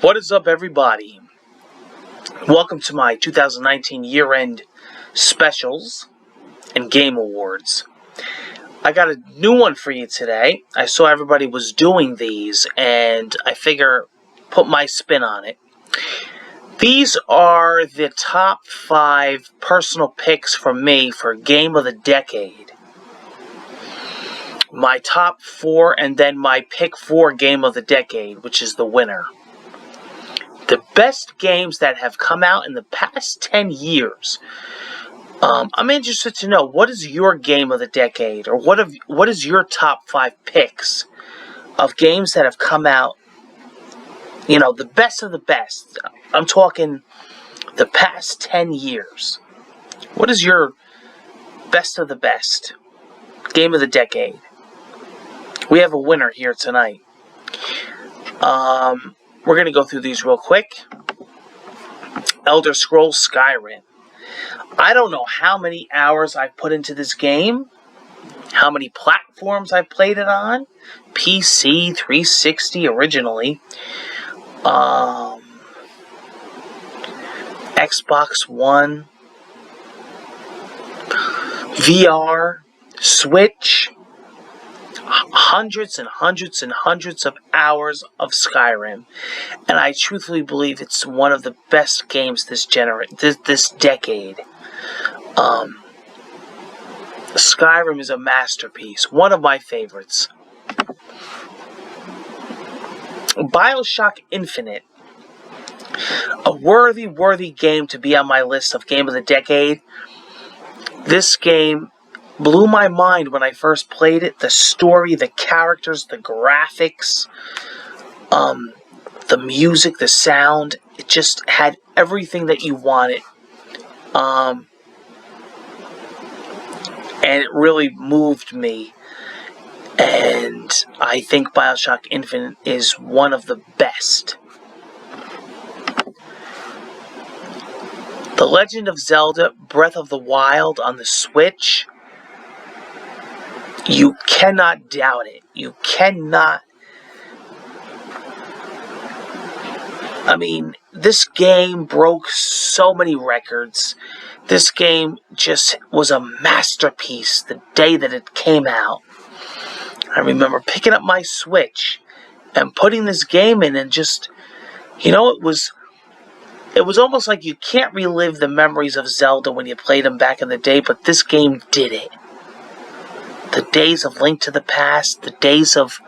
What is up, everybody? Welcome to my 2019 year-end specials and game awards. I got a new one for you today. I saw everybody was doing these, and I figure put my spin on it. These are the top 5 personal picks from me for Game of the Decade. My top 4, and then my pick 4 Game of the Decade, which is the winner. The best games that have come out in the past 10 years. I'm interested to know, what is your game of the decade? Or what is your top 5 picks of games that have come out, the best of the best. I'm talking the past 10 years. What is your best of the best game of the decade? We have a winner here tonight. We're going to go through these real quick. Elder Scrolls Skyrim. I don't know how many hours I've put into this game, how many platforms I've played it on. PC, 360 originally. Xbox One. VR. Switch. Hundreds and hundreds and hundreds of hours of Skyrim, and I truthfully believe it's one of the best games this decade. Skyrim is a masterpiece, one of my favorites. BioShock Infinite, a worthy game to be on my list of Game of the Decade. This game blew my mind when I first played it. The story, the characters, the graphics, the music, the sound. It just had everything that you wanted. And it really moved me. And I think BioShock Infinite is one of the best. The Legend of Zelda Breath of the Wild on the Switch. You cannot doubt it. You cannot. I mean, this game broke so many records. This game just was a masterpiece the day that it came out. I remember picking up my Switch and putting this game in and just, it was almost like you can't relive the memories of Zelda when you played them back in the day, but this game did it. The days of Link to the Past, the days of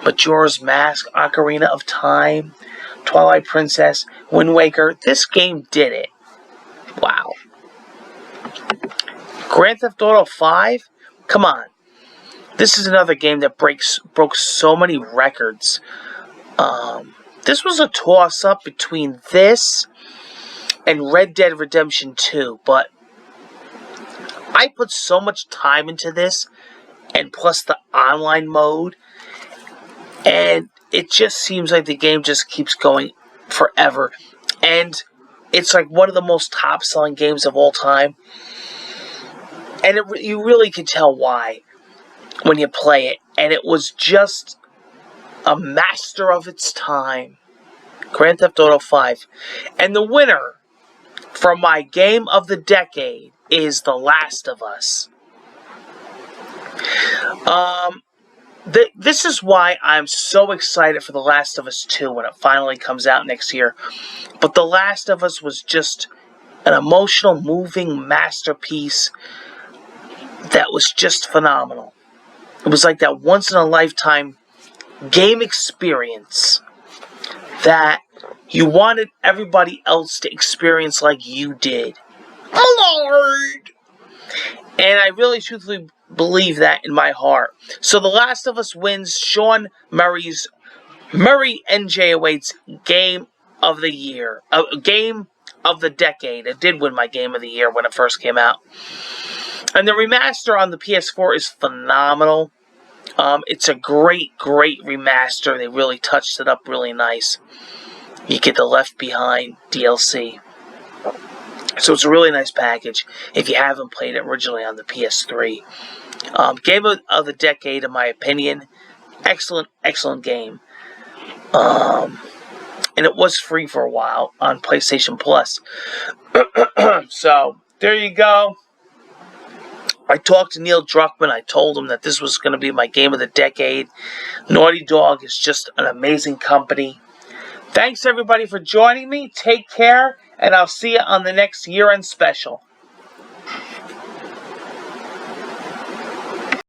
Majora's Mask, Ocarina of Time, Twilight Princess, Wind Waker, this game did it. Wow. Grand Theft Auto 5? Come on. This is another game that broke so many records. This was a toss-up between this and Red Dead Redemption 2, but I put so much time into this, and plus the online mode, and it just seems like the game just keeps going forever, and it's like one of the most top-selling games of all time, and you really can tell why when you play it, and it was just a master of its time. Grand Theft Auto 5. And the winner for my Game of the Decade is The Last of Us. This is why I'm so excited for The Last of Us 2 when it finally comes out next year. But The Last of Us was just an emotional, moving masterpiece that was just phenomenal. It was like that once-in-a-lifetime game experience that you wanted everybody else to experience like you did. Oh, Lord! And I really truthfully believe that in my heart. So The Last of Us wins Sean Murray NJ08's Game of the Year. Game of the Decade. It did win my Game of the Year when it first came out. And the remaster on the PS4 is phenomenal. It's a great remaster. They really touched it up really nice. You get the Left Behind DLC. So it's a really nice package if you haven't played it originally on the PS3. Game of the Decade, in my opinion. Excellent game. And it was free for a while on PlayStation Plus. So, there you go. I talked to Neil Druckmann. I told him that this was going to be my game of the decade. Naughty Dog is just an amazing company. Thanks, everybody, for joining me. Take care, and I'll see you on the next year-end special.